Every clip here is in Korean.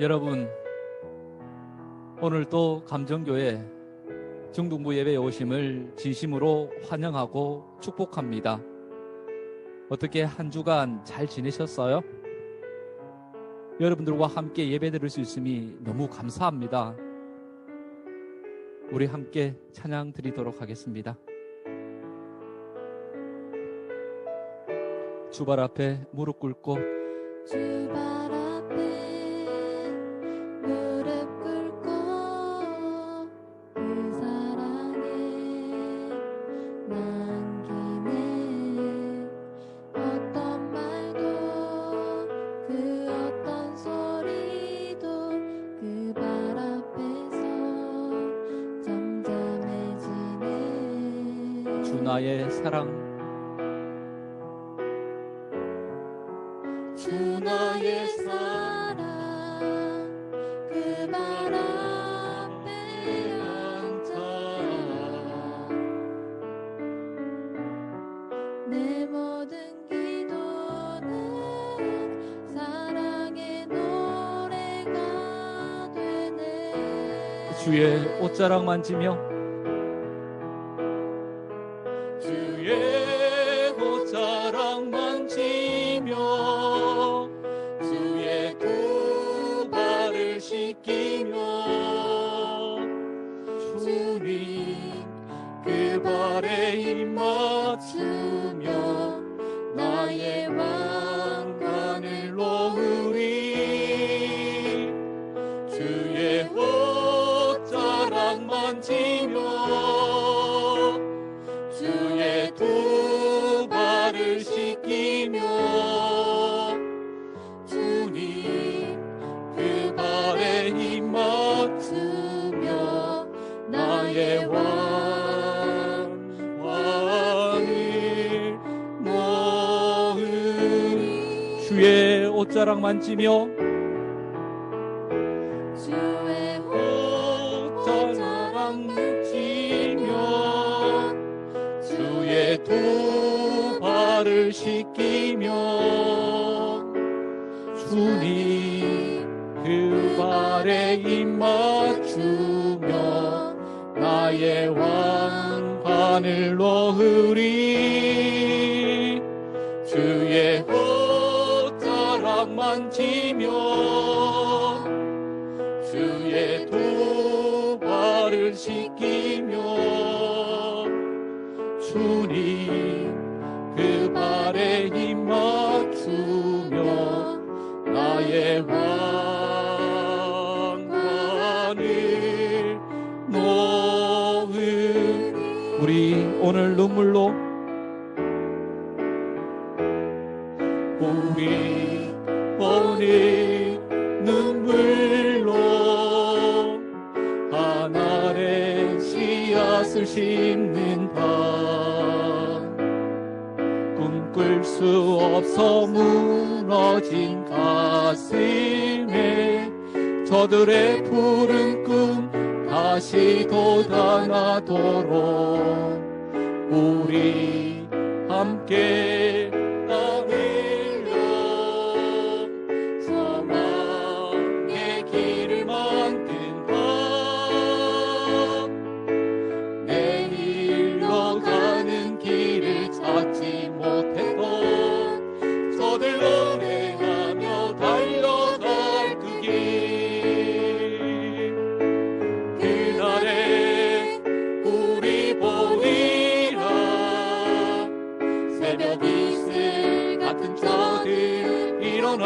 여러분, 오늘도 감정교회 중등부 예배에 오심을 진심으로 환영하고 축복합니다. 어떻게 한 주간 잘 지내셨어요? 여러분들과 함께 예배 드릴 수 있음이 너무 감사합니다. 우리 함께 찬양 드리도록 하겠습니다. 주발 앞에 무릎 꿇고 주발 앞에 무릎 꿇고 그 사랑에 남김에 어떤 말도 그 어떤 소리도 그 발 앞에서 잠잠해지네. 주 나의 사랑, 주 나의 사랑 그 발 앞에 앉아 내 모든 기도는 사랑의 노래가 되네. 주의 옷자락 만지며 주의 옷자락 만지며 주의 두 발을 씻기며 주님 그 발에 입 맞추며 나의 왕관을 놓으리. 주의 옷자락 만지며 주의 두 발을 씻기며 주님 그 발에 입 맞추며 나의 왕관을 놓으리. 주의 옷자락 만지며 주의 옷자락 만지며 주의 두 발을 씻기며 주님 그 발에 입 맞추며 나의 왕관을 놓으리. 주의 옷자락 만지며 주의 두 발을 씻기며 주님 그 발에 입 맞추며 나의 왕관을 놓으리. 우리 오늘 눈물로 우리 오늘 눈물로 하늘의 씨앗을 심는 밤 꿈꿀 수 없어 무너진 가슴에 저들의 푸른 꿈 다시 돋아나도록 우리 함께 떠밀려 소망의 길을 만든다. 내일로 가는 길을 찾지 못했던 저들 노래하며 달려갈 그 길 그날에 우리 보리라. 새벽 이슬 같은 저들 일어나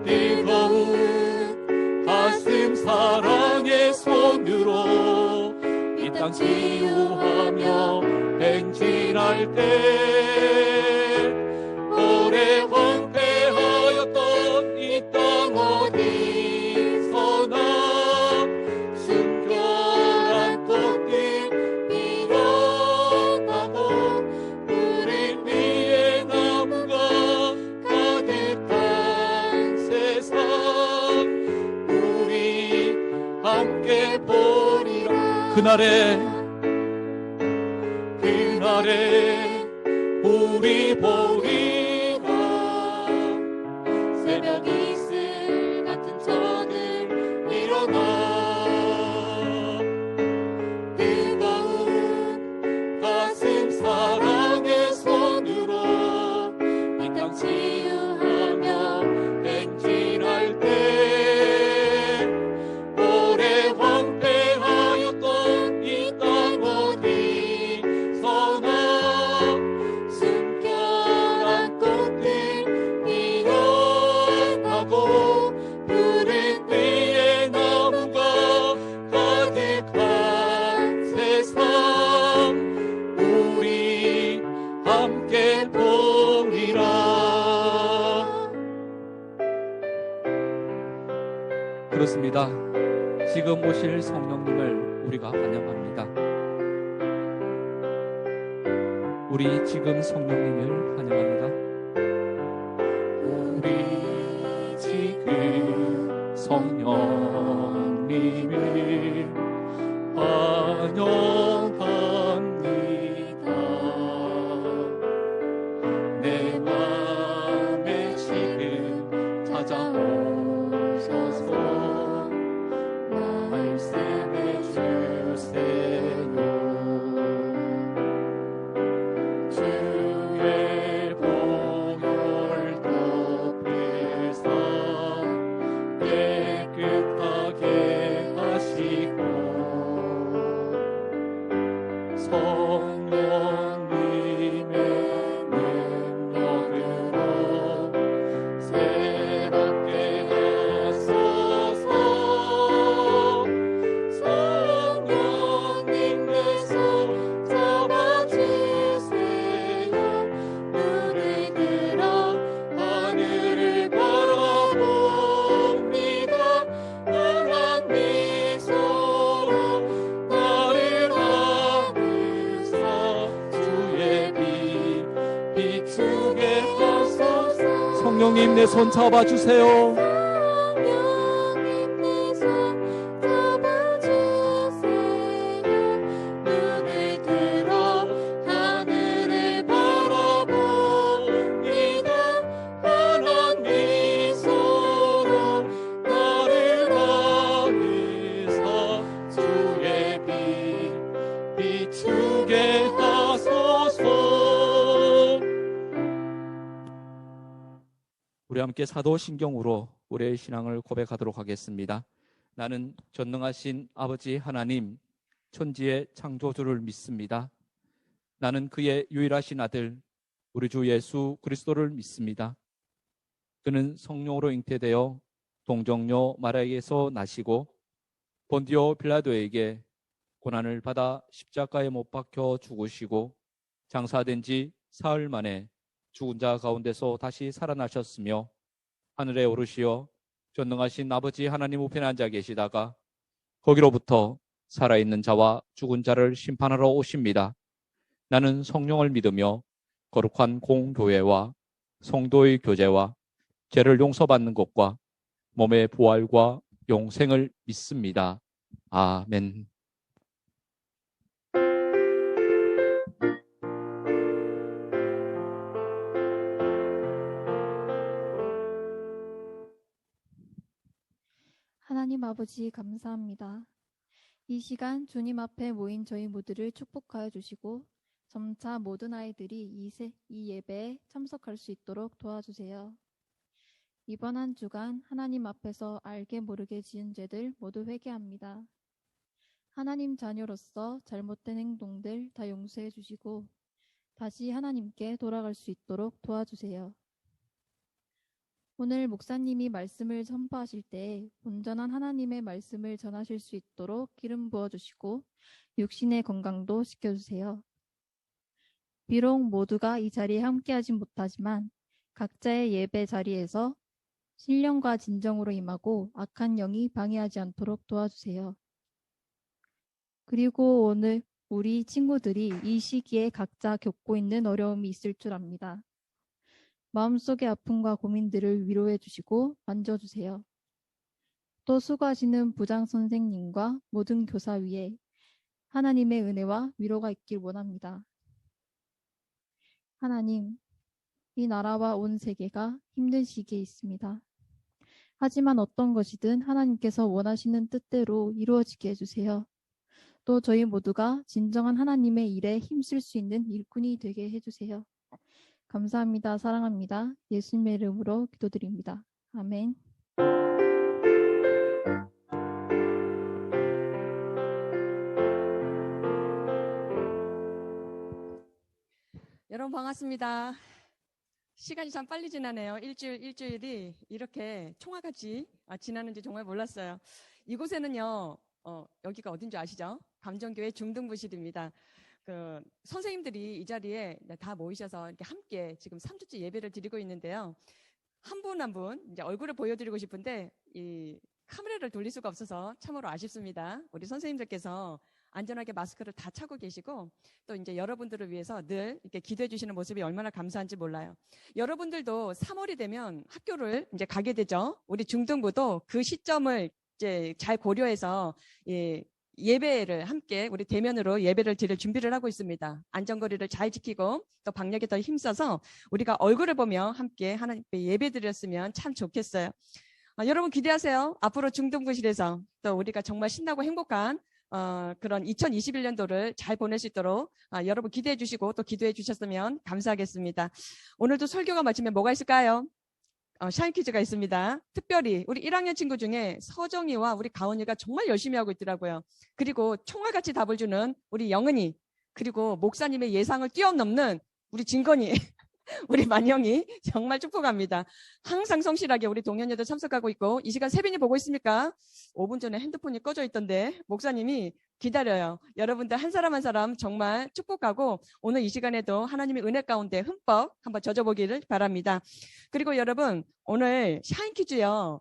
뜨거운 가슴 사랑의 손으로 이 땅 치유하며 행진할 때 오래 황폐하였던 이 땅 어디서나 순결한 꽃들 피어나고 우리 위에 나무가 가득한 세상 우리 함께 보리라. 그날에 우리 보리라 새벽이 함께 보리라. 그렇습니다. 지금 오실 성령님을 우리가 환영합니다. 우리 지금 성령님을 환영합니다. 우리 지금 성령님을 환영합니다. 내 맘에 지금 찾아오셔서 말씀해 주세요. 주의 보혈 덮으사 깨끗하게 하시고 성령님의 능력으로 새롭게 하소서. 성령님 내 손 잡아주세요. 눈을 들어 하늘을 바라봅니다. 환한 미소로 나를 안으사 주의 빛 비추게 하소서. 성령님 내 손 잡아주세요. 성령님 내 손 잡아주세요. 눈을 들어 하늘을 바라봅니다. 환한 미소로 나를 안으사 주의 빛 비추게 하소서. 우리 함께 사도신경으로 우리의 신앙을 고백하도록 하겠습니다. 나는 전능하신 아버지 하나님, 천지의 창조주를 믿습니다. 나는 그의 유일하신 아들, 우리 주 예수 그리스도를 믿습니다. 그는 성령으로 잉태되어 동정녀 마리아에게서 나시고 본디오 빌라도에게 고난을 받아 십자가에 못 박혀 죽으시고 장사된 지 사흘 만에 죽은 자 가운데서 다시 살아나셨으며 하늘에 오르시어 전능하신 아버지 하나님 우편에 앉아 계시다가 거기로부터 살아있는 자와 죽은 자를 심판하러 오십니다. 나는 성령을 믿으며 거룩한 공교회와 성도의 교제와 죄를 용서받는 것과 몸의 부활과 영생을 믿습니다. 아멘. 하나님 아버지 감사합니다. 이 시간 주님 앞에 모인 저희 모두를 축복하여 주시고 점차 모든 아이들이 이 예배에 참석할 수 있도록 도와주세요. 이번 한 주간 하나님 앞에서 알게 모르게 지은 죄들 모두 회개합니다. 하나님 자녀로서 잘못된 행동들 다 용서해 주시고 다시 하나님께 돌아갈 수 있도록 도와주세요. 오늘 목사님이 말씀을 선포하실 때 온전한 하나님의 말씀을 전하실 수 있도록 기름 부어주시고 육신의 건강도 지켜주세요. 비록 모두가 이 자리에 함께하진 못하지만 각자의 예배 자리에서 신령과 진정으로 임하고 악한 영이 방해하지 않도록 도와주세요. 그리고 오늘 우리 친구들이 이 시기에 각자 겪고 있는 어려움이 있을 줄 압니다. 마음속의 아픔과 고민들을 위로해 주시고 만져주세요. 또 수고하시는 부장 선생님과 모든 교사 위에 하나님의 은혜와 위로가 있길 원합니다. 하나님, 이 나라와 온 세계가 힘든 시기에 있습니다. 하지만 어떤 것이든 하나님께서 원하시는 뜻대로 이루어지게 해주세요. 또 저희 모두가 진정한 하나님의 일에 힘쓸 수 있는 일꾼이 되게 해주세요. 감사합니다. 사랑합니다. 예수님의 이름으로 기도드립니다. 아멘. 여러분 반갑습니다. 시간이 참 빨리 지나네요. 일주일이 이렇게 총알같이 지나는지 정말 몰랐어요. 이곳에는요, 여기가 어딘지 아시죠? 감정교회 중등부실입니다. 선생님들이 이 자리에 다 모이셔서 이렇게 함께 지금 3주째 예배를 드리고 있는데요. 한 분 한 분 이제 얼굴을 보여드리고 싶은데 이 카메라를 돌릴 수가 없어서 참으로 아쉽습니다. 우리 선생님들께서 안전하게 마스크를 다 차고 계시고 또 이제 여러분들을 위해서 늘 이렇게 기도해 주시는 모습이 얼마나 감사한지 몰라요. 여러분들도 3월이 되면 학교를 이제 가게 되죠. 우리 중등부도 그 시점을 이제 잘 고려해서 예배를 함께 우리 대면으로 예배를 드릴 준비를 하고 있습니다. 안전거리를 잘 지키고 또 방역에 더 힘써서 우리가 얼굴을 보며 함께 하나님께 예배 드렸으면 참 좋겠어요. 여러분 기대하세요. 앞으로 중등부실에서 또 우리가 정말 신나고 행복한 그런 2021년도를 잘 보낼 수 있도록 여러분 기대해 주시고 또 기도해 주셨으면 감사하겠습니다. 오늘도 설교가 마치면 뭐가 있을까요? 샤인 퀴즈가 있습니다. 특별히 우리 1학년 친구 중에 서정이와 우리 가은이가 정말 열심히 하고 있더라고요. 그리고 총알같이 답을 주는 우리 영은이, 그리고 목사님의 예상을 뛰어넘는 우리 진건이, 우리 만영이 정말 축복합니다. 항상 성실하게 우리 동현이도 참석하고 있고 이 시간 세빈이 보고 있습니까? 5분 전에 핸드폰이 꺼져 있던데 목사님이 기다려요. 여러분들 한 사람 한 사람 정말 축복하고 오늘 이 시간에도 하나님의 은혜 가운데 흠뻑 한번 젖어보기를 바랍니다. 그리고 여러분 오늘 샤인 퀴즈요.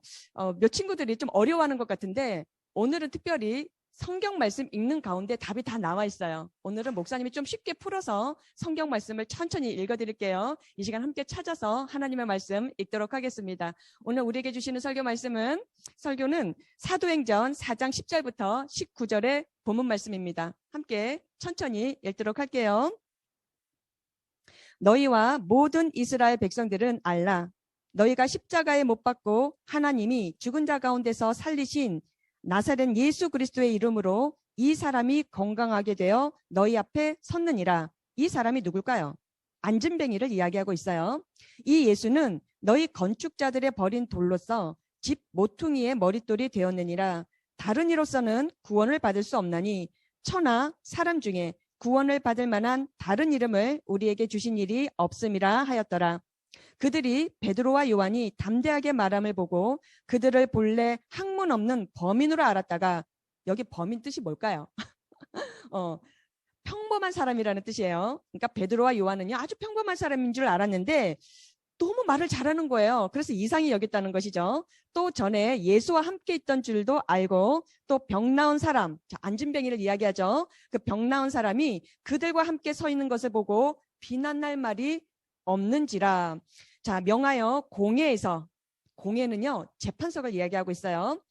몇 친구들이 좀 어려워하는 것 같은데 오늘은 특별히 성경 말씀 읽는 가운데 답이 다 나와 있어요. 오늘은 목사님이 좀 쉽게 풀어서 성경 말씀을 천천히 읽어드릴게요. 이 시간 함께 찾아서 하나님의 말씀 읽도록 하겠습니다. 오늘 우리에게 주시는 설교는 사도행전 4장 10절부터 19절의 본문 말씀입니다. 함께 천천히 읽도록 할게요. 너희와 모든 이스라엘 백성들은 알라. 너희가 십자가에 못 박고 하나님이 죽은 자 가운데서 살리신 나사렛 예수 그리스도의 이름으로 이 사람이 건강하게 되어 너희 앞에 섰느니라. 이 사람이 누굴까요? 안진뱅이를 이야기하고 있어요. 이 예수는 너희 건축자들의 버린 돌로서 집 모퉁이의 머릿돌이 되었느니라. 다른 이로서는 구원을 받을 수 없나니 천하 사람 중에 구원을 받을 만한 다른 이름을 우리에게 주신 일이 없음이라 하였더라. 그들이 베드로와 요한이 담대하게 말함을 보고 그들을 본래 학문 없는 범인으로 알았다가, 여기 범인 뜻이 뭘까요? 평범한 사람이라는 뜻이에요. 그러니까 베드로와 요한은요 아주 평범한 사람인 줄 알았는데 너무 말을 잘하는 거예요. 그래서 이상히 여겼다는 것이죠. 또 전에 예수와 함께 있던 줄도 알고 또 병 나은 사람, 안진뱅이를 이야기하죠. 그 병 나은 사람이 그들과 함께 서 있는 것을 보고 비난할 말이 없는지라. 자, 명하여 공회는요 재판석을 이야기하고 있어요.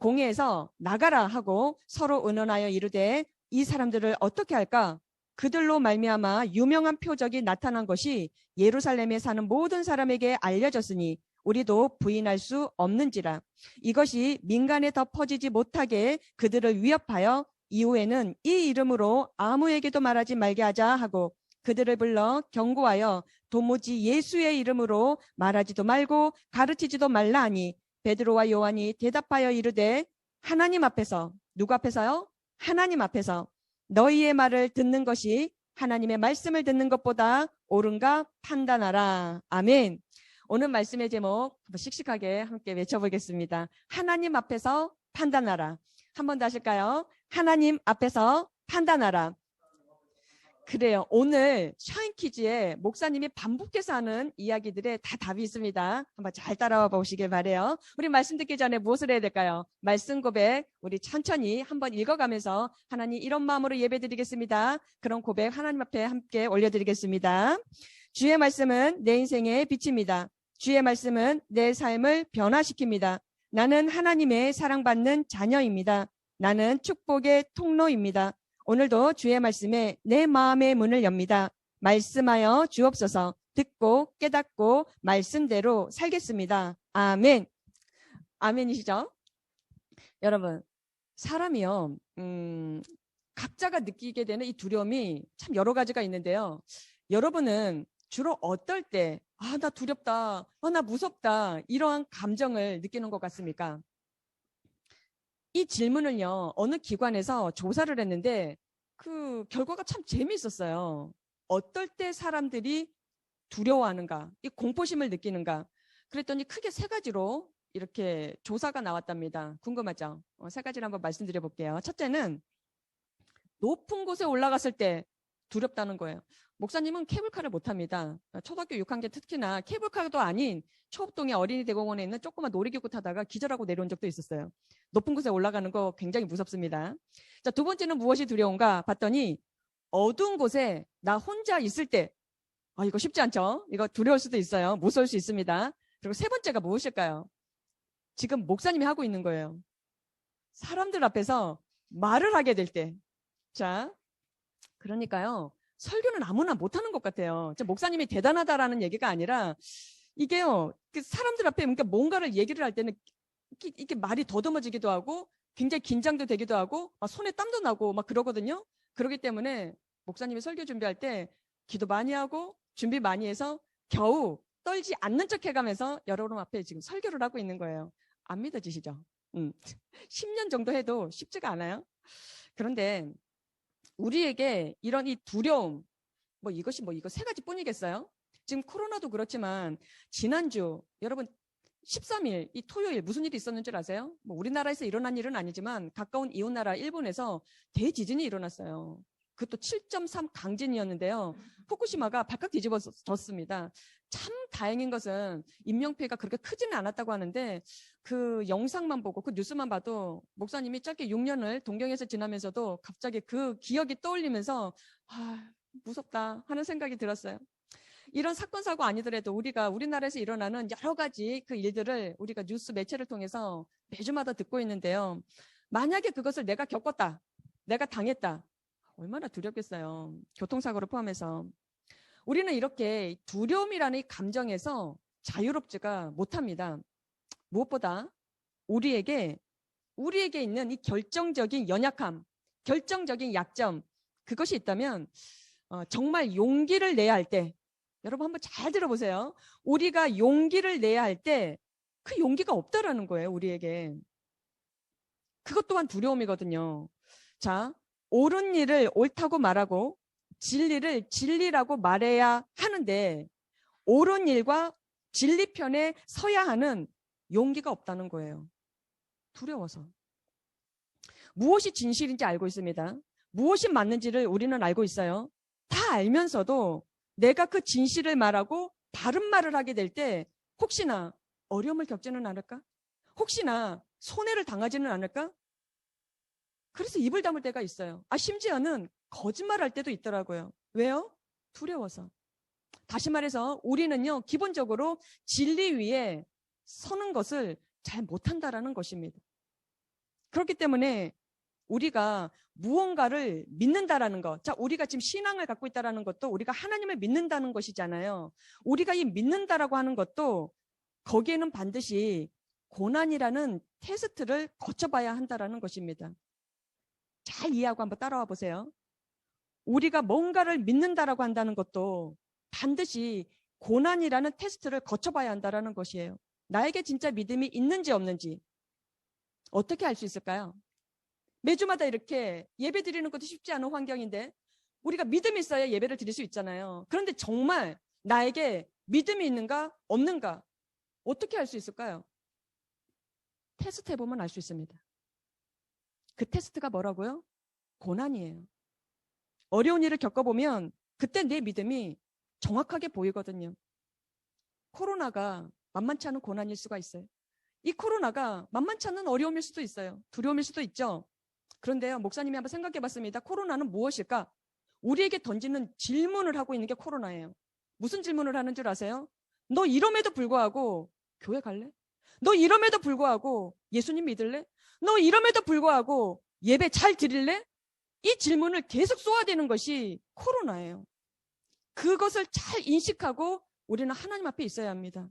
공회에서 나가라 하고 서로 의논하여 이르되 이 사람들을 어떻게 할까? 그들로 말미암아 유명한 표적이 나타난 것이 예루살렘에 사는 모든 사람에게 알려졌으니 우리도 부인할 수 없는지라. 이것이 민간에 더 퍼지지 못하게 그들을 위협하여 이후에는 이 이름으로 아무에게도 말하지 말게 하자 하고 그들을 불러 경고하여 도무지 예수의 이름으로 말하지도 말고 가르치지도 말라 하니 베드로와 요한이 대답하여 이르되 하나님 앞에서, 누구 앞에서요? 하나님 앞에서 너희의 말을 듣는 것이 하나님의 말씀을 듣는 것보다 옳은가 판단하라. 아멘. 오늘 말씀의 제목 한번 씩씩하게 함께 외쳐보겠습니다. 하나님 앞에서 판단하라. 한 번 더 하실까요? 하나님 앞에서 판단하라. 그래요. 오늘 샤인 퀴즈에 목사님이 반복해서 하는 이야기들에 다 답이 있습니다. 한번 잘 따라와 보시길 바래요. 우리 말씀 듣기 전에 무엇을 해야 될까요? 말씀 고백 우리 천천히 한번 읽어가면서 하나님 이런 마음으로 예배드리겠습니다. 그런 고백 하나님 앞에 함께 올려드리겠습니다. 주의 말씀은 내 인생의 빛입니다. 주의 말씀은 내 삶을 변화시킵니다. 나는 하나님의 사랑받는 자녀입니다. 나는 축복의 통로입니다. 오늘도 주의 말씀에 내 마음의 문을 엽니다. 말씀하여 주옵소서. 듣고 깨닫고 말씀대로 살겠습니다. 아멘. 아멘이시죠? 여러분, 사람이요, 각자가 느끼게 되는 이 두려움이 참 여러 가지가 있는데요. 여러분은 주로 어떨 때, 나 두렵다, 나 무섭다, 이러한 감정을 느끼는 것 같습니까? 이 질문을요, 어느 기관에서 조사를 했는데 그 결과가 참 재미있었어요. 어떨 때 사람들이 두려워하는가, 이 공포심을 느끼는가. 그랬더니 크게 세 가지로 이렇게 조사가 나왔답니다. 궁금하죠? 세 가지를 한번 말씀드려 볼게요. 첫째는 높은 곳에 올라갔을 때 두렵다는 거예요. 목사님은 케이블카를 못합니다. 초등학교 6학년 특히나 케이블카도 아닌 초읍동의 어린이 대공원에 있는 조그만 놀이기구 타다가 기절하고 내려온 적도 있었어요. 높은 곳에 올라가는 거 굉장히 무섭습니다. 자, 두 번째는 무엇이 두려운가 봤더니 어두운 곳에 나 혼자 있을 때, 이거 쉽지 않죠? 이거 두려울 수도 있어요. 무서울 수 있습니다. 그리고 세 번째가 무엇일까요? 지금 목사님이 하고 있는 거예요. 사람들 앞에서 말을 하게 될 때. 자, 그러니까요. 설교는 아무나 못하는 것 같아요. 목사님이 대단하다라는 얘기가 아니라 이게요. 사람들 앞에 그러니까 뭔가를 얘기를 할 때는 이게 말이 더듬어지기도 하고 굉장히 긴장도 되기도 하고 막 손에 땀도 나고 막 그러거든요. 그렇기 때문에 목사님이 설교 준비할 때 기도 많이 하고 준비 많이 해서 겨우 떨지 않는 척 해가면서 여러분 앞에 지금 설교를 하고 있는 거예요. 안 믿어지시죠? 10년 정도 해도 쉽지가 않아요. 그런데 우리에게 이런 이 두려움, 이거 세 가지뿐이겠어요? 지금 코로나도 그렇지만 지난주 여러분 13일 이 토요일 무슨 일이 있었는 줄 아세요? 우리나라에서 일어난 일은 아니지만 가까운 이웃나라 일본에서 대지진이 일어났어요. 그것도 7.3 강진이었는데요. 후쿠시마가 발칵 뒤집어졌습니다. 참 다행인 것은 인명피해가 그렇게 크지는 않았다고 하는데 그 영상만 보고 그 뉴스만 봐도 목사님이 짧게 6년을 동경에서 지나면서도 갑자기 그 기억이 떠올리면서 무섭다 하는 생각이 들었어요. 이런 사건 사고 아니더라도 우리가 우리나라에서 일어나는 여러 가지 그 일들을 우리가 뉴스 매체를 통해서 매주마다 듣고 있는데요. 만약에 그것을 내가 겪었다, 내가 당했다, 얼마나 두렵겠어요. 교통사고를 포함해서. 우리는 이렇게 두려움이라는 이 감정에서 자유롭지가 못합니다. 무엇보다 우리에게 있는 이 결정적인 연약함, 결정적인 약점, 그것이 있다면 정말 용기를 내야 할 때, 여러분 한번 잘 들어보세요. 우리가 용기를 내야 할 때 그 용기가 없다라는 거예요, 우리에게. 그것 또한 두려움이거든요. 자, 옳은 일을 옳다고 말하고 진리를 진리라고 말해야 하는데 옳은 일과 진리 편에 서야 하는 용기가 없다는 거예요. 두려워서. 무엇이 진실인지 알고 있습니다. 무엇이 맞는지를 우리는 알고 있어요. 다 알면서도 내가 그 진실을 말하고 바른 말을 하게 될 때 혹시나 어려움을 겪지는 않을까? 혹시나 손해를 당하지는 않을까? 그래서 입을 다물 때가 있어요. 심지어는 거짓말할 때도 있더라고요. 왜요? 두려워서. 다시 말해서 우리는요, 기본적으로 진리 위에 서는 것을 잘 못한다라는 것입니다. 그렇기 때문에 우리가 무언가를 믿는다라는 것. 자, 우리가 지금 신앙을 갖고 있다라는 것도 우리가 하나님을 믿는다는 것이잖아요. 우리가 이 믿는다라고 하는 것도 거기에는 반드시 고난이라는 테스트를 거쳐봐야 한다라는 것입니다. 잘 이해하고 한번 따라와 보세요. 우리가 뭔가를 믿는다라고 한다는 것도 반드시 고난이라는 테스트를 거쳐봐야 한다라는 것이에요. 나에게 진짜 믿음이 있는지 없는지 어떻게 알 수 있을까요? 매주마다 이렇게 예배 드리는 것도 쉽지 않은 환경인데 우리가 믿음이 있어야 예배를 드릴 수 있잖아요. 그런데 정말 나에게 믿음이 있는가 없는가 어떻게 알 수 있을까요? 테스트 해보면 알 수 있습니다. 그 테스트가 뭐라고요? 고난이에요. 어려운 일을 겪어보면 그때 내 믿음이 정확하게 보이거든요. 코로나가 만만치 않은 고난일 수가 있어요. 이 코로나가 만만치 않은 어려움일 수도 있어요. 두려움일 수도 있죠. 그런데요, 목사님이 한번 생각해 봤습니다. 코로나는 무엇일까? 우리에게 던지는 질문을 하고 있는 게 코로나예요. 무슨 질문을 하는 줄 아세요? 너 이럼에도 불구하고 교회 갈래? 너 이럼에도 불구하고 예수님 믿을래? 너 이럼에도 불구하고 예배 잘 드릴래? 이 질문을 계속 쏘아대는 것이 코로나예요. 그것을 잘 인식하고 우리는 하나님 앞에 있어야 합니다.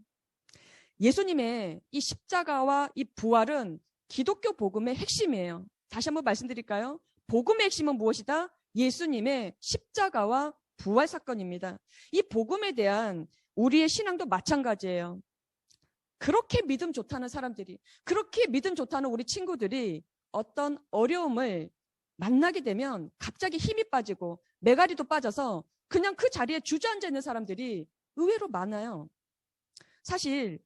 예수님의 이 십자가와 이 부활은 기독교 복음의 핵심이에요. 다시 한번 말씀드릴까요? 복음의 핵심은 무엇이다? 예수님의 십자가와 부활 사건입니다. 이 복음에 대한 우리의 신앙도 마찬가지예요. 그렇게 믿음 좋다는 사람들이, 그렇게 믿음 좋다는 우리 친구들이 어떤 어려움을 만나게 되면 갑자기 힘이 빠지고 메가리도 빠져서 그냥 그 자리에 주저앉아 있는 사람들이 의외로 많아요. 사실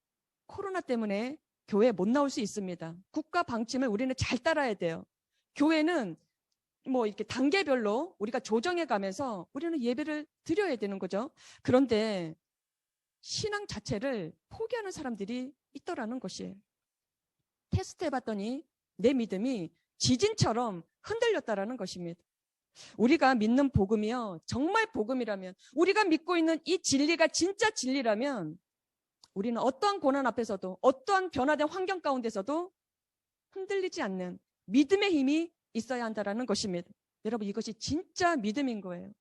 코로나 때문에 교회에 못 나올 수 있습니다. 국가 방침을 우리는 잘 따라야 돼요. 교회는 이렇게 단계별로 우리가 조정해 가면서 우리는 예배를 드려야 되는 거죠. 그런데 신앙 자체를 포기하는 사람들이 있더라는 것이에요. 테스트해 봤더니 내 믿음이 지진처럼 흔들렸다라는 것입니다. 우리가 믿는 복음이요, 정말 복음이라면, 우리가 믿고 있는 이 진리가 진짜 진리라면 우리는 어떠한 고난 앞에서도, 어떠한 변화된 환경 가운데서도 흔들리지 않는 믿음의 힘이 있어야 한다는 것입니다. 여러분, 이것이 진짜 믿음인 거예요.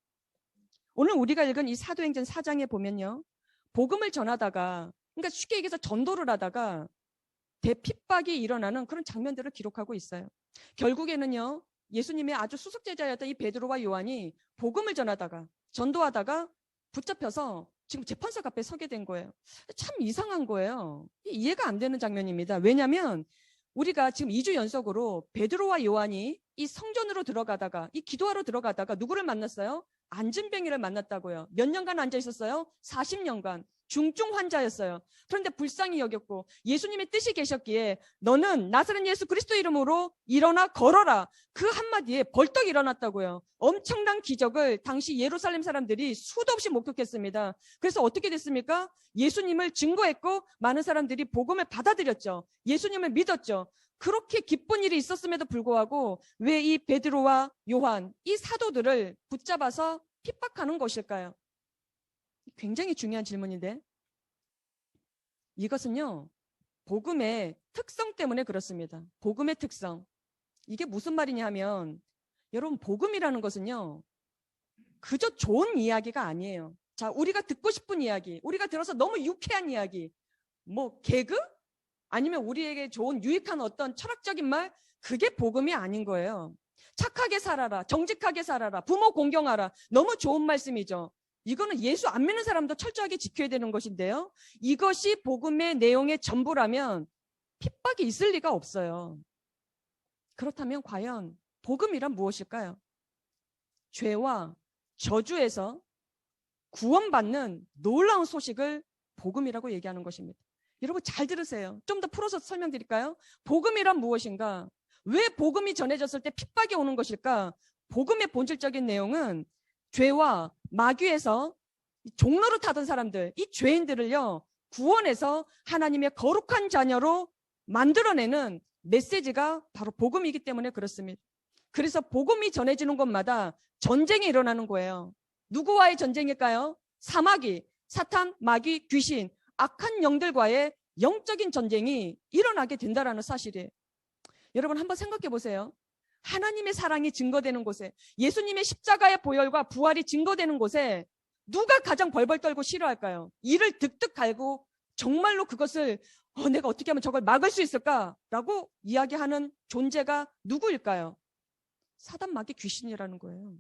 오늘 우리가 읽은 이 사도행전 4장에 보면요, 복음을 전하다가, 그러니까 쉽게 얘기해서 전도를 하다가 대핍박이 일어나는 그런 장면들을 기록하고 있어요. 결국에는요, 예수님의 아주 수석제자였던 이 베드로와 요한이 복음을 전하다가, 전도하다가 붙잡혀서 지금 재판석 앞에 서게 된 거예요. 참 이상한 거예요. 이해가 안 되는 장면입니다. 왜냐하면 우리가 지금 2주 연속으로 베드로와 요한이 이 성전으로 들어가다가, 이 기도하러 들어가다가 누구를 만났어요? 안진뱅이를 만났다고요. 몇 년간 앉아 있었어요? 40년간. 중증 환자였어요. 그런데 불쌍히 여겼고 예수님의 뜻이 계셨기에 너는 나사렛 예수 그리스도 이름으로 일어나 걸어라. 그 한마디에 벌떡 일어났다고요. 엄청난 기적을 당시 예루살렘 사람들이 수도 없이 목격했습니다. 그래서 어떻게 됐습니까? 예수님을 증거했고 많은 사람들이 복음을 받아들였죠. 예수님을 믿었죠. 그렇게 기쁜 일이 있었음에도 불구하고 왜 이 베드로와 요한, 이 사도들을 붙잡아서 핍박하는 것일까요? 굉장히 중요한 질문인데, 이것은요, 복음의 특성 때문에 그렇습니다. 복음의 특성. 이게 무슨 말이냐 하면, 여러분, 복음이라는 것은요, 그저 좋은 이야기가 아니에요. 자, 우리가 듣고 싶은 이야기, 우리가 들어서 너무 유쾌한 이야기, 개그? 아니면 우리에게 좋은 유익한 어떤 철학적인 말, 그게 복음이 아닌 거예요. 착하게 살아라, 정직하게 살아라, 부모 공경하라, 너무 좋은 말씀이죠. 이거는 예수 안 믿는 사람도 철저하게 지켜야 되는 것인데요. 이것이 복음의 내용의 전부라면 핍박이 있을 리가 없어요. 그렇다면 과연 복음이란 무엇일까요? 죄와 저주에서 구원받는 놀라운 소식을 복음이라고 얘기하는 것입니다. 여러분 잘 들으세요. 좀 더 풀어서 설명드릴까요? 복음이란 무엇인가? 왜 복음이 전해졌을 때 핍박이 오는 것일까? 복음의 본질적인 내용은 죄와 마귀에서 종로를 타던 사람들, 이 죄인들을요, 구원해서 하나님의 거룩한 자녀로 만들어내는 메시지가 바로 복음이기 때문에 그렇습니다. 그래서 복음이 전해지는 곳마다 전쟁이 일어나는 거예요. 누구와의 전쟁일까요? 사마귀, 사탄, 마귀, 귀신, 악한 영들과의 영적인 전쟁이 일어나게 된다는 사실이에요. 여러분 한번 생각해 보세요. 하나님의 사랑이 증거되는 곳에, 예수님의 십자가의 보혈과 부활이 증거되는 곳에 누가 가장 벌벌 떨고 싫어할까요? 이를 득득 갈고 정말로 그것을 내가 어떻게 하면 저걸 막을 수 있을까라고 이야기하는 존재가 누구일까요? 사단, 마귀, 귀신이라는 거예요.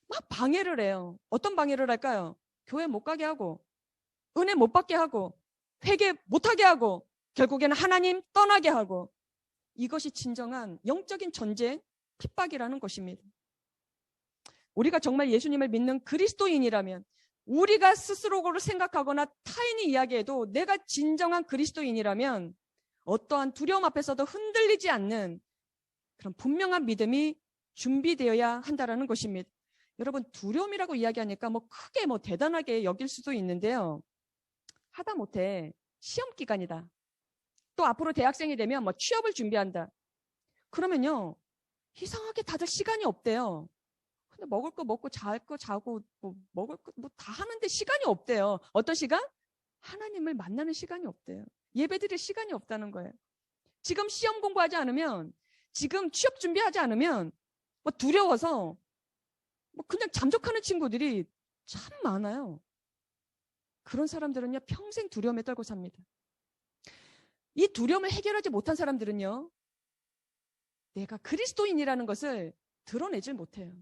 막 방해를 해요. 어떤 방해를 할까요? 교회 못 가게 하고, 은혜 못 받게 하고, 회개 못하게 하고, 결국에는 하나님 떠나게 하고, 이것이 진정한 영적인 전쟁, 핍박이라는 것입니다. 우리가 정말 예수님을 믿는 그리스도인이라면, 우리가 스스로를 생각하거나 타인이 이야기해도 내가 진정한 그리스도인이라면 어떠한 두려움 앞에서도 흔들리지 않는 그런 분명한 믿음이 준비되어야 한다는 것입니다. 여러분 두려움이라고 이야기하니까 크게 대단하게 여길 수도 있는데요. 하다못해 시험 기간이다. 또 앞으로 대학생이 되면 취업을 준비한다. 그러면요, 이상하게 다들 시간이 없대요. 근데 먹을 거 먹고 잘 거 자고 먹을 거 다 하는데 시간이 없대요. 어떤 시간? 하나님을 만나는 시간이 없대요. 예배드릴 시간이 없다는 거예요. 지금 시험 공부하지 않으면, 지금 취업 준비하지 않으면 두려워서 그냥 잠적하는 친구들이 참 많아요. 그런 사람들은요, 평생 두려움에 떨고 삽니다. 이 두려움을 해결하지 못한 사람들은요, 내가 그리스도인이라는 것을 드러내질 못해요.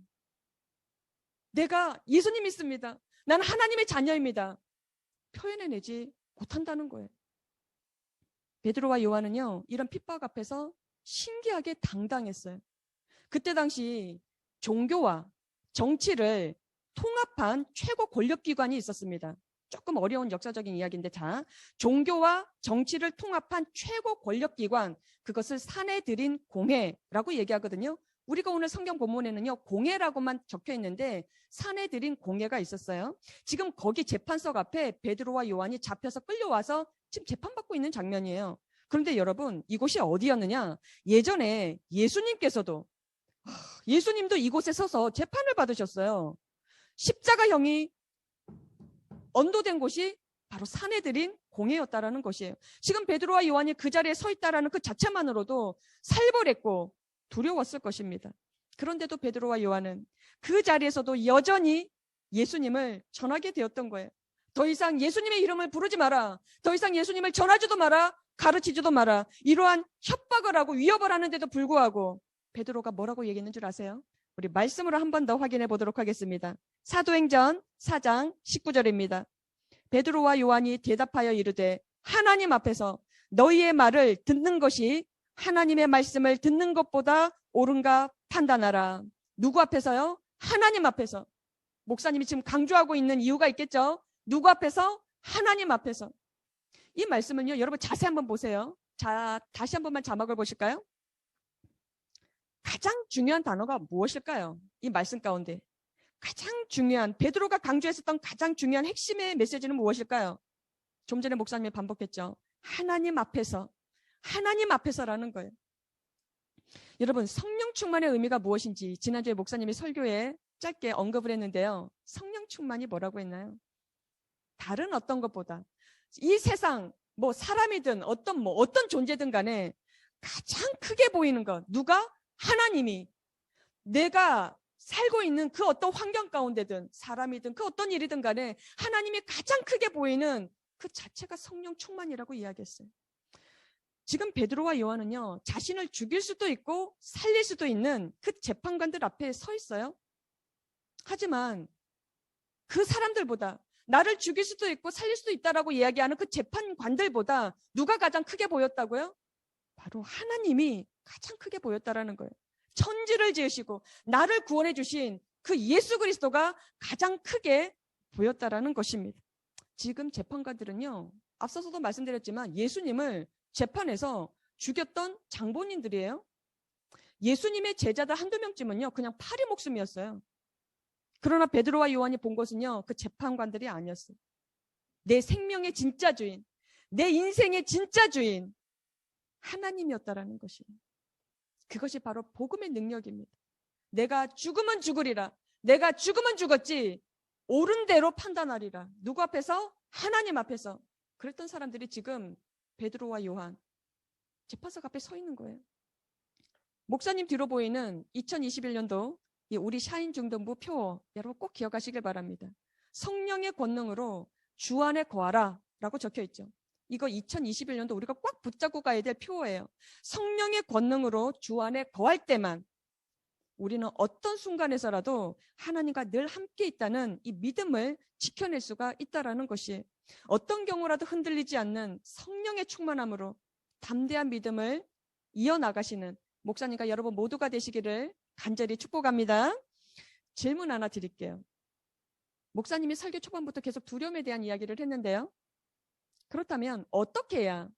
내가 예수님 믿습니다. 나는 하나님의 자녀입니다. 표현해내지 못한다는 거예요. 베드로와 요한은요, 이런 핍박 앞에서 신기하게 당당했어요. 그때 당시 종교와 정치를 통합한 최고 권력기관이 있었습니다. 조금 어려운 역사적인 이야기인데, 자, 종교와 정치를 통합한 최고 권력기관, 그것을 사내들인 공회라고 얘기하거든요. 우리가 오늘 성경 본문에는요, 공회라고만 적혀 있는데 사내들인 공회가 있었어요. 지금 거기 재판석 앞에 베드로와 요한이 잡혀서 끌려와서 지금 재판받고 있는 장면이에요. 그런데 여러분, 이곳이 어디였느냐? 예전에 예수님도 이곳에 서서 재판을 받으셨어요. 십자가형이 언도된 곳이 바로 사내들인 공회였다라는 것이에요. 지금 베드로와 요한이 그 자리에 서 있다라는 그 자체만으로도 살벌했고 두려웠을 것입니다. 그런데도 베드로와 요한은 그 자리에서도 여전히 예수님을 전하게 되었던 거예요. 더 이상 예수님의 이름을 부르지 마라. 더 이상 예수님을 전하지도 마라. 가르치지도 마라. 이러한 협박을 하고 위협을 하는데도 불구하고 베드로가 뭐라고 얘기했는 줄 아세요? 우리 말씀으로 한 번 더 확인해 보도록 하겠습니다. 사도행전 4장 19절입니다. 베드로와 요한이 대답하여 이르되 하나님 앞에서 너희의 말을 듣는 것이 하나님의 말씀을 듣는 것보다 옳은가 판단하라. 누구 앞에서요? 하나님 앞에서. 목사님이 지금 강조하고 있는 이유가 있겠죠? 누구 앞에서? 하나님 앞에서. 이 말씀은요, 여러분 자세히 한번 보세요. 자, 다시 한 번만 자막을 보실까요? 가장 중요한 단어가 무엇일까요? 이 말씀 가운데 가장 중요한, 베드로가 강조했었던 가장 중요한 핵심의 메시지는 무엇일까요? 좀 전에 목사님이 반복했죠. 하나님 앞에서, 하나님 앞에서라는 거예요. 여러분, 성령 충만의 의미가 무엇인지 지난주에 목사님이 설교에 짧게 언급을 했는데요. 성령 충만이 뭐라고 했나요? 다른 어떤 것보다 이 세상 사람이든 어떤 존재든 간에 가장 크게 보이는 것, 누가? 하나님이. 내가 살고 있는 그 어떤 환경 가운데든 사람이든 그 어떤 일이든 간에 하나님이 가장 크게 보이는 그 자체가 성령 충만이라고 이야기했어요. 지금 베드로와 요한은요, 자신을 죽일 수도 있고 살릴 수도 있는 그 재판관들 앞에 서 있어요. 하지만 그 사람들보다, 나를 죽일 수도 있고 살릴 수도 있다라고 이야기하는 그 재판관들보다 누가 가장 크게 보였다고요? 바로 하나님이 가장 크게 보였다라는 거예요. 천지를 지으시고 나를 구원해 주신 그 예수 그리스도가 가장 크게 보였다라는 것입니다. 지금 재판관들은요, 앞서서도 말씀드렸지만 예수님을 재판에서 죽였던 장본인들이에요. 예수님의 제자들 한두 명쯤은요, 그냥 파리 목숨이었어요. 그러나 베드로와 요한이 본 것은요, 그 재판관들이 아니었어요. 내 생명의 진짜 주인, 내 인생의 진짜 주인, 하나님이었다라는 것이에요. 그것이 바로 복음의 능력입니다. 내가 죽으면 죽으리라. 내가 죽으면 죽었지. 옳은 대로 판단하리라. 누구 앞에서? 하나님 앞에서. 그랬던 사람들이 지금 베드로와 요한 재판석 앞에 서 있는 거예요. 목사님 뒤로 보이는 2021년도 우리 샤인중등부 표 여러분 꼭 기억하시길 바랍니다. 성령의 권능으로 주 안에 거하라 라고 적혀 있죠. 이거 2021년도 우리가 꽉 붙잡고 가야 될 표어예요. 성령의 권능으로 주 안에 거할 때만 우리는 어떤 순간에서라도 하나님과 늘 함께 있다는 이 믿음을 지켜낼 수가 있다라는 것이, 어떤 경우라도 흔들리지 않는 성령의 충만함으로 담대한 믿음을 이어나가시는 목사님과 여러분 모두가 되시기를 간절히 축복합니다. 질문 하나 드릴게요. 목사님이 설교 초반부터 계속 두려움에 대한 이야기를 했는데요. 그렇다면 어떻게 해야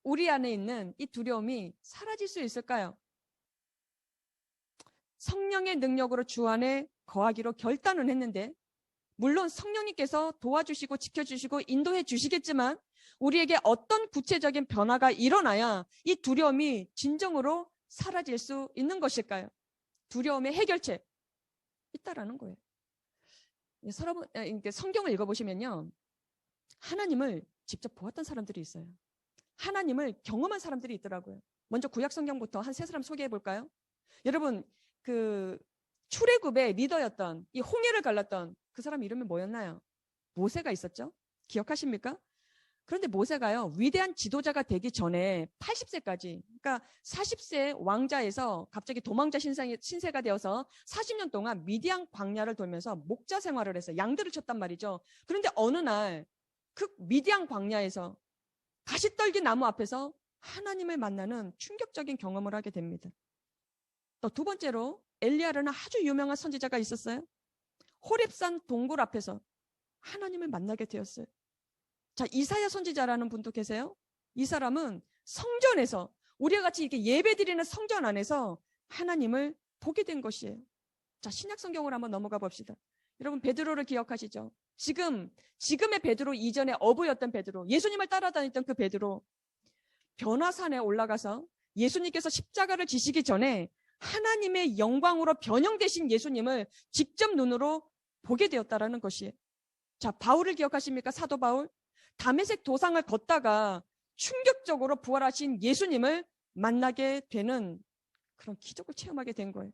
우리 안에 있는 이 두려움이 사라질 수 있을까요? 성령의 능력으로 주 안에 거하기로 결단은 했는데, 물론 성령님께서 도와주시고 지켜주시고 인도해 주시겠지만 우리에게 어떤 구체적인 변화가 일어나야 이 두려움이 진정으로 사라질 수 있는 것일까요? 두려움의 해결책 있다라는 거예요. 성경을 읽어보시면요, 하나님을 직접 보았던 사람들이 있어요. 하나님을 경험한 사람들이 있더라고요. 먼저 구약 성경부터 한 세 사람 소개해 볼까요? 여러분, 그 출애굽의 리더였던, 이 홍해를 갈랐던 그 사람 이름이 뭐였나요? 모세가 있었죠? 기억하십니까? 그런데 모세가요, 위대한 지도자가 되기 전에 80세까지, 그러니까 40세 왕자에서 갑자기 도망자 신세가 되어서 40년 동안 미디안 광야를 돌면서 목자 생활을 했어요. 양들을 쳤단 말이죠. 그런데 어느 날 그 미디안 광야에서 가시떨기 나무 앞에서 하나님을 만나는 충격적인 경험을 하게 됩니다. 또 두 번째로 엘리야라는 아주 유명한 선지자가 있었어요. 호렙산 동굴 앞에서 하나님을 만나게 되었어요. 자, 이사야 선지자라는 분도 계세요. 이 사람은 성전에서, 우리가 같이 이렇게 예배드리는 성전 안에서 하나님을 보게 된 것이에요. 자, 신약 성경으로 한번 넘어가 봅시다. 여러분, 베드로를 기억하시죠? 지금의 베드로 이전에 어부였던 베드로, 예수님을 따라다녔던 그 베드로, 변화산에 올라가서 예수님께서 십자가를 지시기 전에 하나님의 영광으로 변형되신 예수님을 직접 눈으로 보게 되었다라는 것이에요. 자, 바울을 기억하십니까? 사도 바울. 다메섹 도상을 걷다가 충격적으로 부활하신 예수님을 만나게 되는 그런 기적을 체험하게 된 거예요.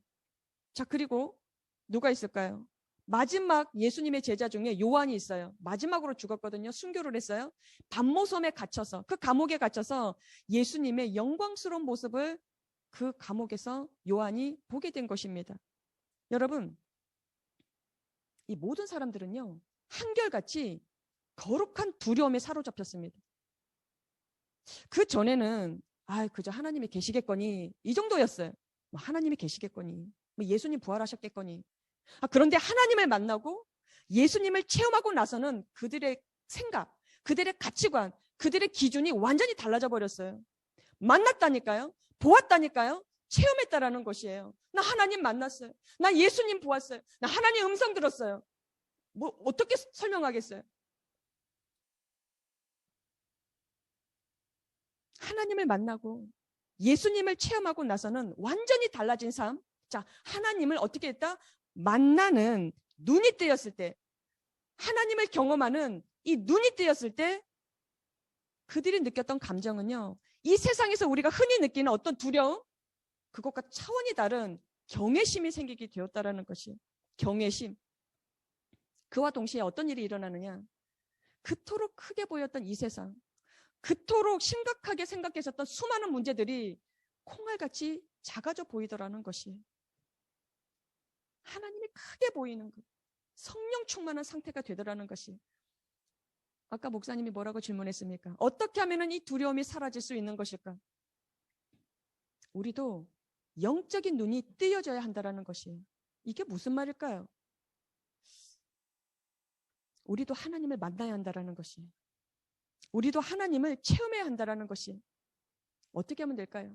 자, 그리고 누가 있을까요? 마지막 예수님의 제자 중에 요한이 있어요. 마지막으로 죽었거든요. 순교를 했어요. 반모섬에 갇혀서, 그 감옥에 갇혀서 예수님의 영광스러운 모습을 그 감옥에서 요한이 보게 된 것입니다. 여러분, 이 모든 사람들은요, 한결같이 거룩한 두려움에 사로잡혔습니다. 그 전에는 그저 하나님이 계시겠거니 이 정도였어요. 하나님이 계시겠거니, 예수님 부활하셨겠거니. 그런데 하나님을 만나고 예수님을 체험하고 나서는 그들의 생각, 그들의 가치관, 그들의 기준이 완전히 달라져 버렸어요. 만났다니까요. 보았다니까요. 체험했다라는 것이에요. 나 하나님 만났어요. 나 예수님 보았어요. 나 하나님 음성 들었어요. 어떻게 설명하겠어요? 하나님을 만나고 예수님을 체험하고 나서는 완전히 달라진 삶. 자, 하나님을 어떻게 했다? 만나는 눈이 뜨였을 때, 하나님을 경험하는 이 눈이 뜨였을 때 그들이 느꼈던 감정은요, 이 세상에서 우리가 흔히 느끼는 어떤 두려움, 그것과 차원이 다른 경외심이 생기게 되었다라는 것이 경외심. 그와 동시에 어떤 일이 일어나느냐, 그토록 크게 보였던 이 세상, 그토록 심각하게 생각했었던 수많은 문제들이 콩알같이 작아져 보이더라는 것이, 하나님이 크게 보이는 것, 성령 충만한 상태가 되더라는 것이. 아까 목사님이 뭐라고 질문했습니까? 어떻게 하면 이 두려움이 사라질 수 있는 것일까? 우리도 영적인 눈이 뜨여져야 한다는 것이에요. 이게 무슨 말일까요? 우리도 하나님을 만나야 한다는 것이에요. 우리도 하나님을 체험해야 한다는 것이. 어떻게 하면 될까요?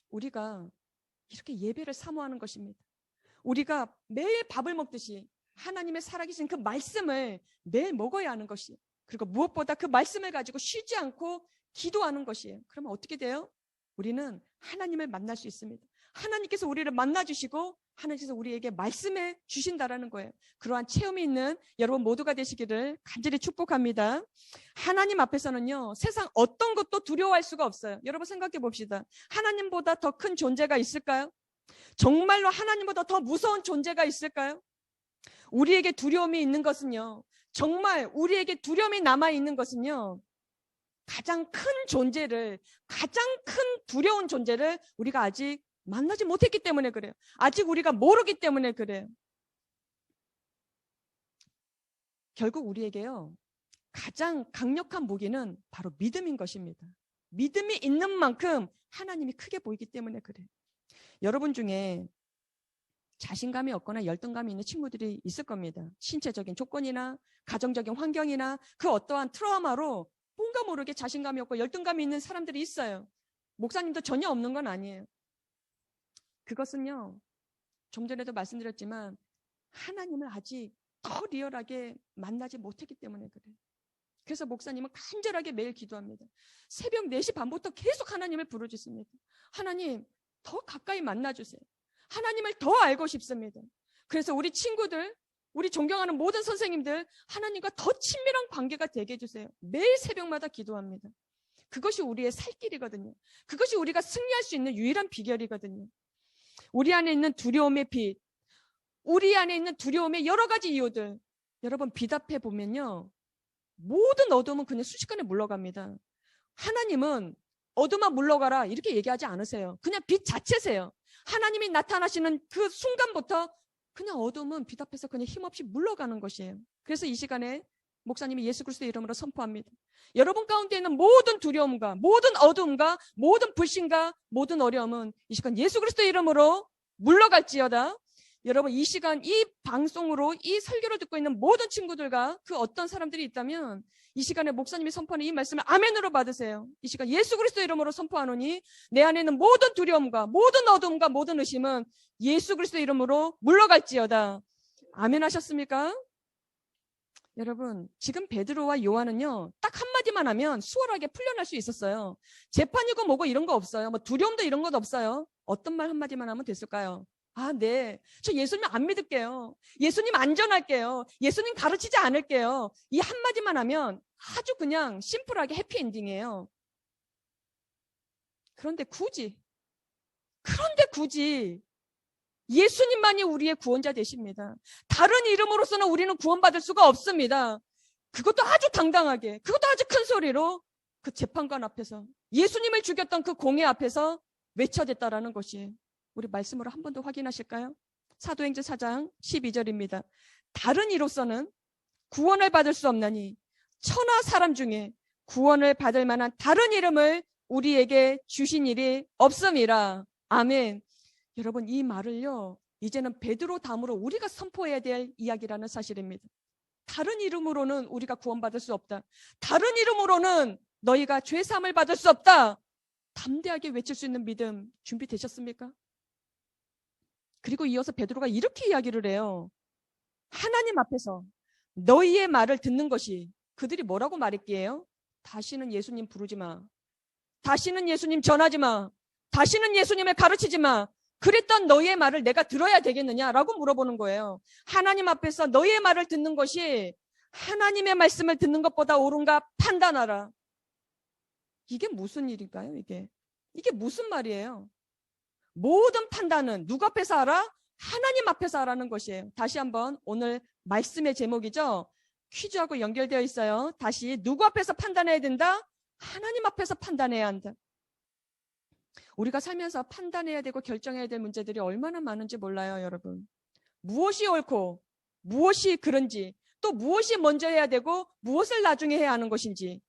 우리가 이렇게 예배를 사모하는 것입니다. 우리가 매일 밥을 먹듯이 하나님의 살아계신 그 말씀을 매일 먹어야 하는 것이에요. 그리고 무엇보다 그 말씀을 가지고 쉬지 않고 기도하는 것이에요. 그러면 어떻게 돼요? 우리는 하나님을 만날 수 있습니다. 하나님께서 우리를 만나주시고 하나님께서 우리에게 말씀해 주신다라는 거예요. 그러한 체험이 있는 여러분 모두가 되시기를 간절히 축복합니다. 하나님 앞에서는요, 세상 어떤 것도 두려워할 수가 없어요. 여러분 생각해 봅시다. 하나님보다 더 큰 존재가 있을까요? 정말로 하나님보다 더 무서운 존재가 있을까요? 우리에게 두려움이 있는 것은요, 정말 우리에게 두려움이 남아있는 것은요, 가장 큰 존재를, 가장 큰 두려운 존재를 우리가 아직 만나지 못했기 때문에 그래요. 아직 우리가 모르기 때문에 그래요. 결국 우리에게요, 가장 강력한 무기는 바로 믿음인 것입니다. 믿음이 있는 만큼 하나님이 크게 보이기 때문에 그래요. 여러분 중에 자신감이 없거나 열등감이 있는 친구들이 있을 겁니다. 신체적인 조건이나 가정적인 환경이나 그 어떠한 트라우마로 뭔가 모르게 자신감이 없고 열등감이 있는 사람들이 있어요. 목사님도 전혀 없는 건 아니에요. 그것은요, 좀 전에도 말씀드렸지만 하나님을 아직 더 리얼하게 만나지 못했기 때문에 그래요. 그래서 목사님은 간절하게 매일 기도합니다. 새벽 4시 반부터 계속 하나님을 부르짖습니다. 하나님, 더 가까이 만나주세요. 하나님을 더 알고 싶습니다. 그래서 우리 친구들, 우리 존경하는 모든 선생님들, 하나님과 더 친밀한 관계가 되게 해주세요. 매일 새벽마다 기도합니다. 그것이 우리의 살 길이거든요. 그것이 우리가 승리할 수 있는 유일한 비결이거든요. 우리 안에 있는 두려움의 빛, 우리 안에 있는 두려움의 여러 가지 이유들, 여러분 빛 앞에 보면요, 모든 어둠은 그냥 순식간에 물러갑니다. 하나님은 어둠아 물러가라 이렇게 얘기하지 않으세요. 그냥 빛 자체세요. 하나님이 나타나시는 그 순간부터 그냥 어둠은 빛 앞에서 그냥 힘없이 물러가는 것이에요. 그래서 이 시간에 목사님이 예수 그리스도의 이름으로 선포합니다. 여러분 가운데 있는 모든 두려움과 모든 어둠과 모든 불신과 모든 어려움은 이 시간 예수 그리스도의 이름으로 물러갈지어다. 여러분 이 시간 이 방송으로 이 설교를 듣고 있는 모든 친구들과 그 어떤 사람들이 있다면 이 시간에 목사님이 선포하는 이 말씀을 아멘으로 받으세요. 이 시간 예수 그리스도 이름으로 선포하노니 내 안에 있는 모든 두려움과 모든 어둠과 모든 의심은 예수 그리스도 이름으로 물러갈지어다. 아멘 하셨습니까? 여러분 지금 베드로와 요한은요 딱 한마디만 하면 수월하게 풀려날 수 있었어요. 재판이고 뭐고 이런 거 없어요. 뭐 두려움도 이런 것 없어요. 어떤 말 한마디만 하면 됐을까요? 아, 네. 저 예수님 안 믿을게요. 예수님 안전할게요. 예수님 가르치지 않을게요. 이 한마디만 하면 아주 그냥 심플하게 해피엔딩이에요. 그런데 굳이 예수님만이 우리의 구원자 되십니다. 다른 이름으로서는 우리는 구원받을 수가 없습니다. 그것도 아주 당당하게, 그것도 아주 큰 소리로 그 재판관 앞에서 예수님을 죽였던 그 공회 앞에서 외쳐댔다라는 것이 우리 말씀으로 한 번 더 확인하실까요? 사도행전 4장 12절입니다. 다른 이로서는 구원을 받을 수 없나니 천하 사람 중에 구원을 받을 만한 다른 이름을 우리에게 주신 일이 없음이라. 아멘. 여러분 이 말을요 이제는 베드로 다음으로 우리가 선포해야 될 이야기라는 사실입니다. 다른 이름으로는 우리가 구원받을 수 없다. 다른 이름으로는 너희가 죄사함을 받을 수 없다. 담대하게 외칠 수 있는 믿음 준비되셨습니까? 그리고 이어서 베드로가 이렇게 이야기를 해요. 하나님 앞에서 너희의 말을 듣는 것이 그들이 뭐라고 말했기에요? 다시는 예수님 부르지 마. 다시는 예수님 전하지 마. 다시는 예수님을 가르치지 마. 그랬던 너희의 말을 내가 들어야 되겠느냐라고 물어보는 거예요. 하나님 앞에서 너희의 말을 듣는 것이 하나님의 말씀을 듣는 것보다 옳은가 판단하라. 이게 무슨 일일까요? 이게 무슨 말이에요? 모든 판단은 누구 앞에서 하라? 하나님 앞에서 하라는 것이에요. 다시 한번 오늘 말씀의 제목이죠. 퀴즈하고 연결되어 있어요. 다시 누구 앞에서 판단해야 된다? 하나님 앞에서 판단해야 한다. 우리가 살면서 판단해야 되고 결정해야 될 문제들이 얼마나 많은지 몰라요, 여러분. 무엇이 옳고 무엇이 그런지 또 무엇이 먼저 해야 되고 무엇을 나중에 해야 하는 것인지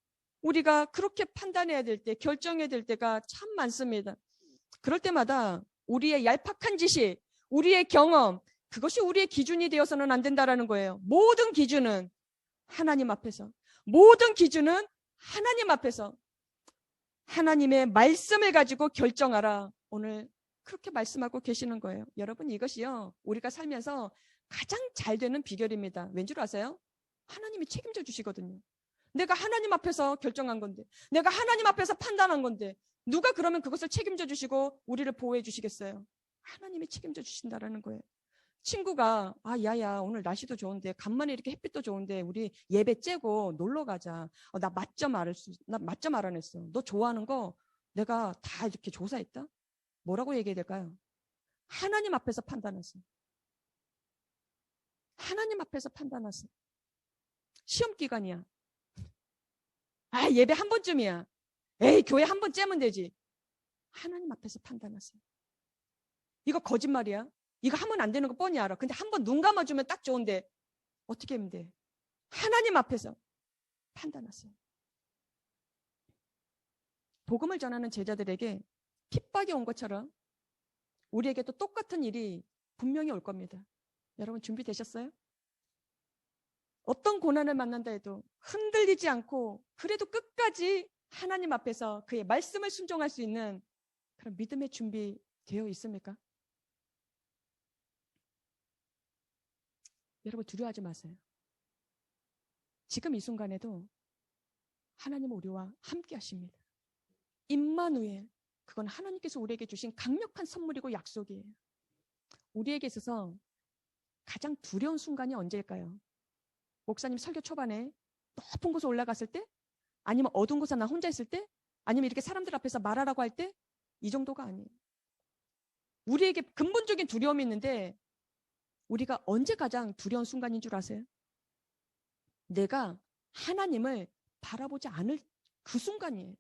우리가 그렇게 판단해야 될 때, 결정해야 될 때가 참 많습니다. 그럴 때마다 우리의 얄팍한 지식, 우리의 경험, 그것이 우리의 기준이 되어서는 안 된다라는 거예요. 모든 기준은 하나님 앞에서, 모든 기준은 하나님 앞에서 하나님의 말씀을 가지고 결정하라. 오늘 그렇게 말씀하고 계시는 거예요. 여러분 이것이요 우리가 살면서 가장 잘 되는 비결입니다. 왠 줄 아세요? 하나님이 책임져 주시거든요. 내가 하나님 앞에서 결정한 건데, 내가 하나님 앞에서 판단한 건데 누가 그러면 그것을 책임져 주시고 우리를 보호해 주시겠어요? 하나님이 책임져 주신다라는 거예요. 친구가 야야 오늘 날씨도 좋은데 간만에 이렇게 햇빛도 좋은데 우리 예배 째고 놀러 가자. 나 맛점 알아냈어. 너 좋아하는 거 내가 다 이렇게 조사했다. 뭐라고 얘기해야 될까요? 하나님 앞에서 판단했어. 하나님 앞에서 판단했어. 시험 기간이야. 예배 한 번쯤이야. 에이 교회 한 번 째면 되지. 하나님 앞에서 판단했어요. 이거 거짓말이야. 이거 하면 안 되는 거 뻔히 알아. 근데 한 번 눈 감아주면 딱 좋은데 어떻게 하면 돼? 하나님 앞에서 판단했어요. 복음을 전하는 제자들에게 핍박이 온 것처럼 우리에게도 똑같은 일이 분명히 올 겁니다. 여러분 준비되셨어요? 어떤 고난을 만난다 해도 흔들리지 않고 그래도 끝까지 하나님 앞에서 그의 말씀을 순종할 수 있는 그런 믿음의 준비 되어 있습니까? 여러분 두려워하지 마세요. 지금 이 순간에도 하나님은 우리와 함께 하십니다. 임마누엘, 그건 하나님께서 우리에게 주신 강력한 선물이고 약속이에요. 우리에게 있어서 가장 두려운 순간이 언제일까요? 목사님 설교 초반에 높은 곳에 올라갔을 때? 아니면 어두운 곳에 나 혼자 있을 때? 아니면 이렇게 사람들 앞에서 말하라고 할 때? 이 정도가 아니에요. 우리에게 근본적인 두려움이 있는데 우리가 언제 가장 두려운 순간인 줄 아세요? 내가 하나님을 바라보지 않을 그 순간이에요.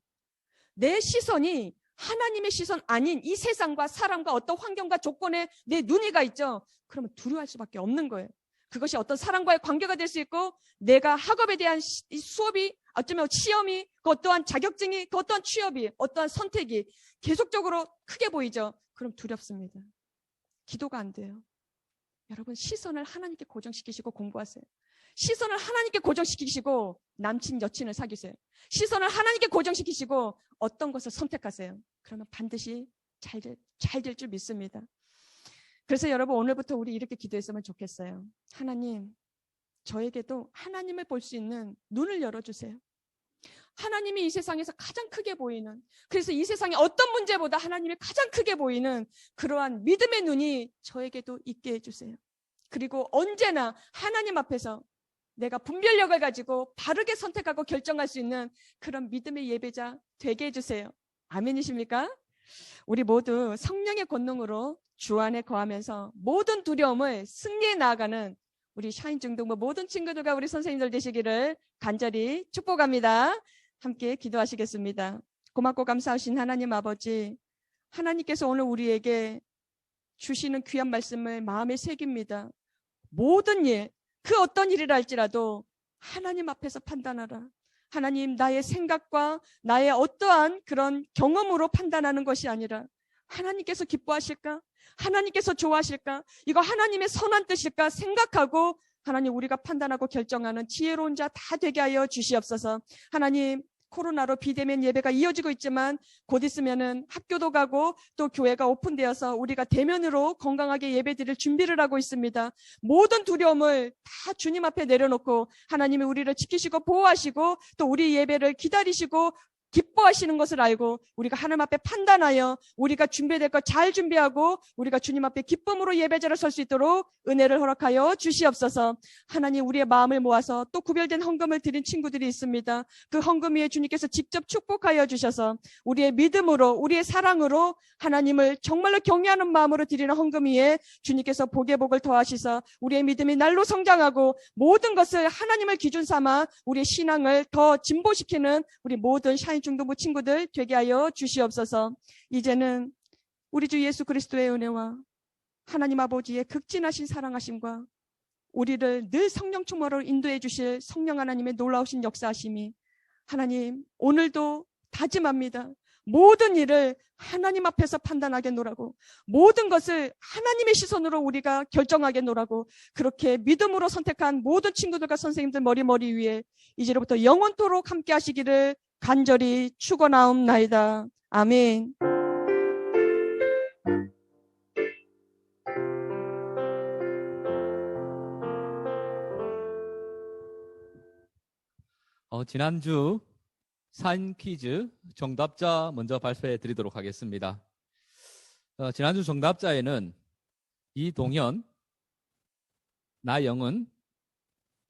내 시선이 하나님의 시선 아닌 이 세상과 사람과 어떤 환경과 조건에 내 눈이 가 있죠. 그러면 두려워할 수밖에 없는 거예요. 그것이 어떤 사람과의 관계가 될 수 있고 내가 학업에 대한 수업이 어쩌면 시험이 그 어떠한 자격증이 그 어떠한 취업이 어떠한 선택이 계속적으로 크게 보이죠. 그럼 두렵습니다. 기도가 안 돼요. 여러분, 시선을 하나님께 고정시키시고 공부하세요. 시선을 하나님께 고정시키시고 남친, 여친을 사귀세요. 시선을 하나님께 고정시키시고 어떤 것을 선택하세요. 그러면 반드시 잘 될 줄 믿습니다. 그래서 여러분, 오늘부터 우리 이렇게 기도했으면 좋겠어요. 하나님, 저에게도 하나님을 볼 수 있는 눈을 열어주세요. 하나님이 이 세상에서 가장 크게 보이는, 그래서 이 세상의 어떤 문제보다 하나님이 가장 크게 보이는 그러한 믿음의 눈이 저에게도 있게 해주세요. 그리고 언제나 하나님 앞에서 내가 분별력을 가지고 바르게 선택하고 결정할 수 있는 그런 믿음의 예배자 되게 해주세요. 아멘이십니까? 우리 모두 성령의 권능으로 주 안에 거하면서 모든 두려움을 승리해 나아가는 우리 샤인중등부 모든 친구들과 우리 선생님들 되시기를 간절히 축복합니다. 함께 기도하시겠습니다. 고맙고 감사하신 하나님 아버지, 하나님께서 오늘 우리에게 주시는 귀한 말씀을 마음에 새깁니다. 모든 일, 그 어떤 일이라 할지라도 하나님 앞에서 판단하라. 하나님, 나의 생각과 나의 어떠한 그런 경험으로 판단하는 것이 아니라 하나님께서 기뻐하실까? 하나님께서 좋아하실까? 이거 하나님의 선한 뜻일까 생각하고 하나님, 우리가 판단하고 결정하는 지혜로운 자 다 되게 하여 주시옵소서. 하나님, 코로나로 비대면 예배가 이어지고 있지만 곧 있으면은 학교도 가고 또 교회가 오픈되어서 우리가 대면으로 건강하게 예배드릴 준비를 하고 있습니다. 모든 두려움을 다 주님 앞에 내려놓고 하나님이 우리를 지키시고 보호하시고 또 우리 예배를 기다리시고 기뻐하시는 것을 알고 우리가 하나님 앞에 판단하여 우리가 준비될 것 잘 준비하고 우리가 주님 앞에 기쁨으로 예배자로 설 수 있도록 은혜를 허락하여 주시옵소서. 하나님, 우리의 마음을 모아서 또 구별된 헌금을 드린 친구들이 있습니다. 그 헌금 위에 주님께서 직접 축복하여 주셔서 우리의 믿음으로 우리의 사랑으로 하나님을 정말로 경외하는 마음으로 드리는 헌금 위에 주님께서 복의 복을 더하시서 우리의 믿음이 날로 성장하고 모든 것을 하나님을 기준 삼아 우리의 신앙을 더 진보시키는 우리 모든 샤인중등부 친구들 되게 하여 주시옵소서. 이제는 우리 주 예수 그리스도의 은혜와 하나님 아버지의 극진하신 사랑하심과 우리를 늘 성령 충만으로 인도해 주실 성령 하나님의 놀라우신 역사하심이 하나님, 오늘도 다짐합니다. 모든 일을 하나님 앞에서 판단하겠노라고, 모든 것을 하나님의 시선으로 우리가 결정하겠노라고, 그렇게 믿음으로 선택한 모든 친구들과 선생님들 머리 위에 이제로부터 영원토록 함께 하시기를 간절히 축원하옵나이다. 아멘. 지난주 사인 퀴즈 정답자 먼저 발표해 드리도록 하겠습니다. 지난주 정답자에는 이동현, 나영은,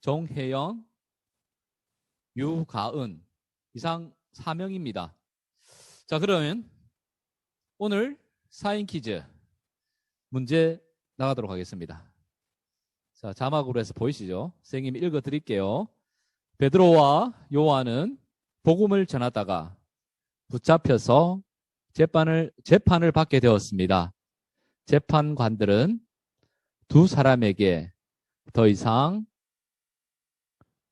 정혜영, 유가은 이상 4명입니다. 자, 그러면 오늘 사인 퀴즈 문제 나가도록 하겠습니다. 자, 자막으로 해서 보이시죠? 선생님이 읽어 드릴게요. 베드로와 요한은 복음을 전하다가 붙잡혀서 재판을 받게 되었습니다. 재판관들은 두 사람에게 더 이상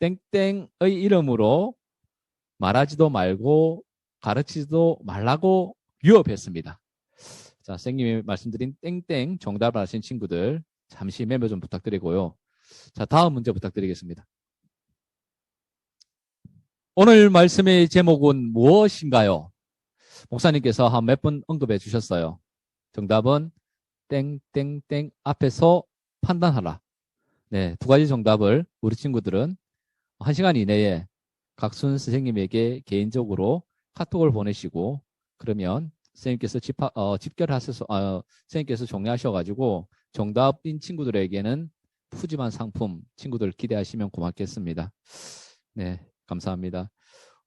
땡땡의 이름으로 말하지도 말고 가르치지도 말라고 위협했습니다. 자, 선생님이 말씀드린 땡땡 정답을 하신 친구들 잠시 메모 좀 부탁드리고요. 자, 다음 문제 부탁드리겠습니다. 오늘 말씀의 제목은 무엇인가요? 목사님께서 한 몇 번 언급해 주셨어요. 정답은 땡땡땡 앞에서 판단하라. 네, 두 가지 정답을 우리 친구들은 1시간 이내에 각순 선생님에게 개인적으로 카톡을 보내시고 그러면 선생님께서 집결하셔서 선생님께서 정리하셔가지고 정답인 친구들에게는 푸짐한 상품 친구들 기대하시면 고맙겠습니다. 네, 감사합니다.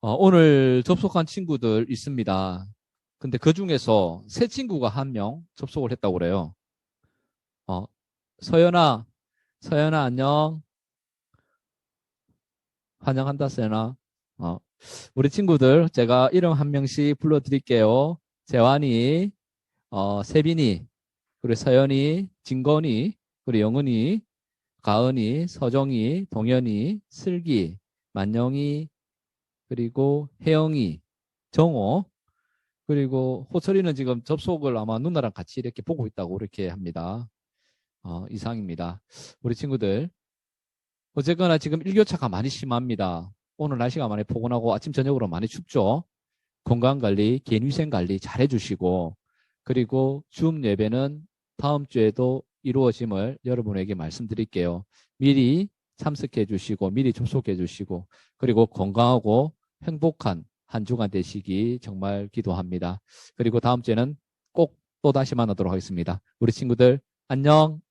오늘 접속한 친구들 있습니다. 근데 그 중에서 새 친구가 한 명 접속을 했다고 그래요. 서연아 안녕. 환영한다, 서연아. 우리 친구들 제가 이름 한 명씩 불러드릴게요. 재환이, 세빈이, 그리고 서연이, 진건이, 그리고 영은이, 가은이, 서정이, 동현이, 슬기, 만영이, 그리고 혜영이, 정호, 그리고 호철이는 지금 접속을 아마 누나랑 같이 이렇게 보고 있다고 이렇게 합니다. 이상입니다. 우리 친구들, 어쨌거나 지금 일교차가 많이 심합니다. 오늘 날씨가 많이 포근하고 아침 저녁으로 많이 춥죠. 건강관리, 개인위생관리 잘 해주시고, 그리고 줌 예배는 다음 주에도 이루어짐을 여러분에게 말씀드릴게요. 미리 참석해 주시고, 미리 접속해 주시고, 그리고 건강하고 행복한 한 주간 되시기 정말 기도합니다. 그리고 다음 주에는 꼭 또 다시 만나도록 하겠습니다. 우리 친구들, 안녕!